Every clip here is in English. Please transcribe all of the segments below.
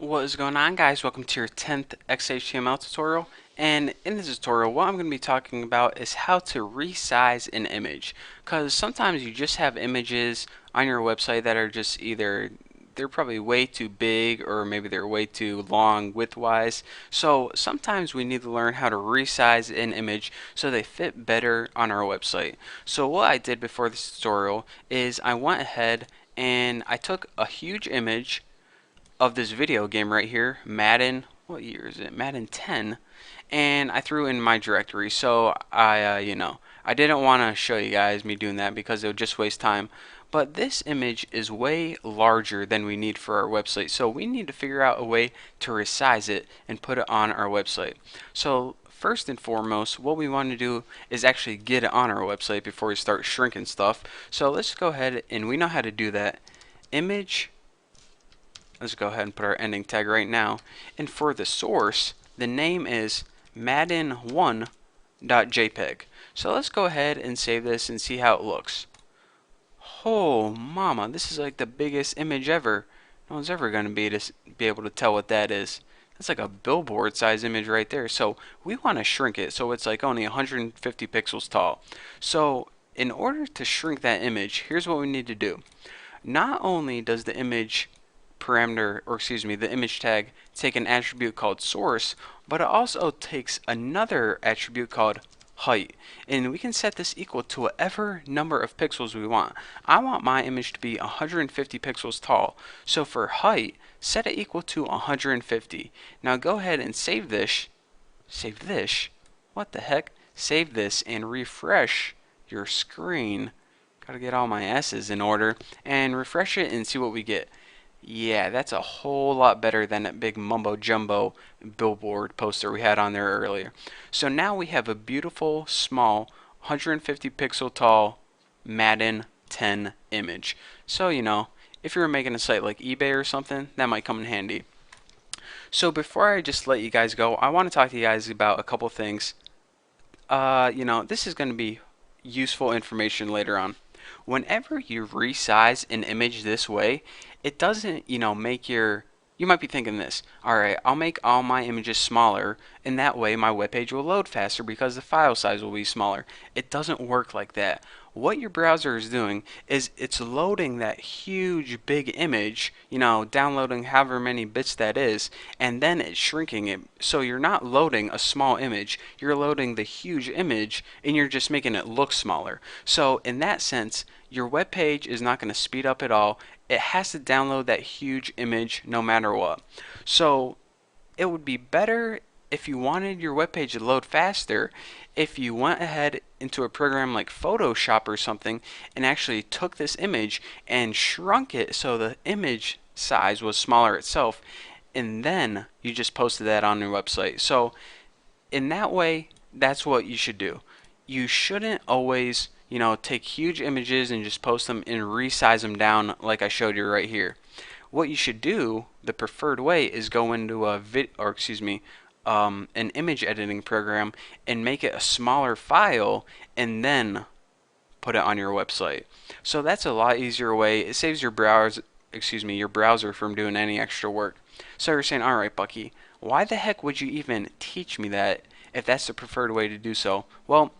What is going on, guys? Welcome to your 10th XHTML tutorial. And in this tutorial, what I'm going to be talking about is how to resize an image. Because sometimes you just have images on your website that are just either they're probably way too big or maybe they're way too long width-wise. So sometimes we need to learn how to resize an image so they fit better on our website. So what I did before this tutorial is I went ahead and I took a huge image of this video game right here, Madden. What year is it? Madden 10. And I threw in my directory. So I didn't want to show you guys me doing that because it would just waste time. But this image is way larger than we need for our website. So we need to figure out a way to resize it and put it on our website. So first and foremost, what we want to do is actually get it on our website before we start shrinking stuff. So let's go ahead, and we know how to do that. Image. Let's go ahead and put our ending tag right now. And for the source, the name is madden1.jpg. So let's go ahead and save this and see how it looks. Oh, mama, this is like the biggest image ever. No one's ever going to be able to tell what that is. That's like a billboard size image right there. So we want to shrink it so it's like only 150 pixels tall. So in order to shrink that image, here's what we need to do. Not only does the image parameter, or excuse me, the image tag take an attribute called source, but it also takes another attribute called height, and we can set this equal to whatever number of pixels we want. I want my image to be 150 pixels tall, so for height, set it equal to 150. Now go ahead and save this. What the heck? Save this and refresh your screen. Gotta get all my S's in order and refresh it and see what we get. Yeah, that's a whole lot better than that big mumbo jumbo billboard poster we had on there earlier. So now we have a beautiful, small, 150 pixel tall Madden 10 image. So, if you're making a site like eBay or something, that might come in handy. So before I just let you guys go, I want to talk to you guys about a couple things. This is going to be useful information later on. Whenever you resize an image this way, it doesn't, make you might be thinking this, alright, I'll make all my images smaller, and that way my web page will load faster because the file size will be smaller. It doesn't work like that. What your browser is doing is it's loading that huge big image, downloading however many bits that is, and then it's shrinking it. So you're not loading a small image, you're loading the huge image, and you're just making it look smaller. So in that sense, your web page is not going to speed up at all. It has to download that huge image no matter what. So it would be better if you wanted your web page to load faster if you went ahead into a program like Photoshop or something and actually took this image and shrunk it so the image size was smaller itself, and then you just posted that on your website. So in that way, that's what you should do. You shouldn't always, take huge images and just post them and resize them down like I showed you right here. What you should do, the preferred way, is go into an image editing program and make it a smaller file and then put it on your website. So that's a lot easier way. It saves your browser from doing any extra work. So you're saying, all right, Bucky, why the heck would you even teach me that if that's the preferred way to do so? Well,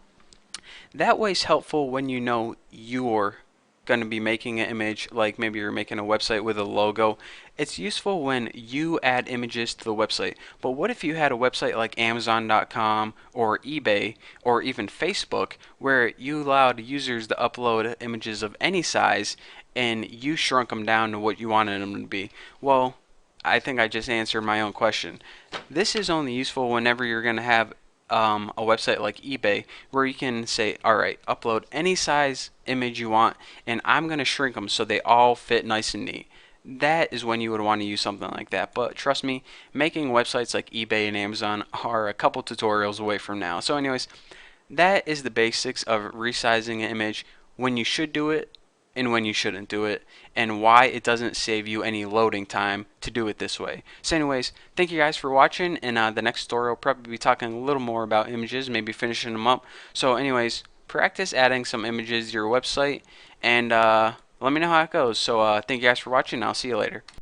that way's helpful when you know you're going to be making an image, like maybe you're making a website with a logo. It's useful when you add images to the website. But what if you had a website like Amazon.com or eBay or even Facebook where you allowed users to upload images of any size and you shrunk them down to what you wanted them to be? Well, I think I just answered my own question. This is only useful whenever you're going to have a website like eBay where you can say, alright, upload any size image you want and I'm going to shrink them so they all fit nice and neat. That is when you would want to use something like that. But trust me, making websites like eBay and Amazon are a couple tutorials away from now. So anyways, that is the basics of resizing an image, when you should do it and when you shouldn't do it, and why it doesn't save you any loading time to do it this way. So anyways, thank you guys for watching, and the next tutorial will probably be talking a little more about images, maybe finishing them up. So anyways, practice adding some images to your website, and let me know how it goes. So thank you guys for watching, and I'll see you later.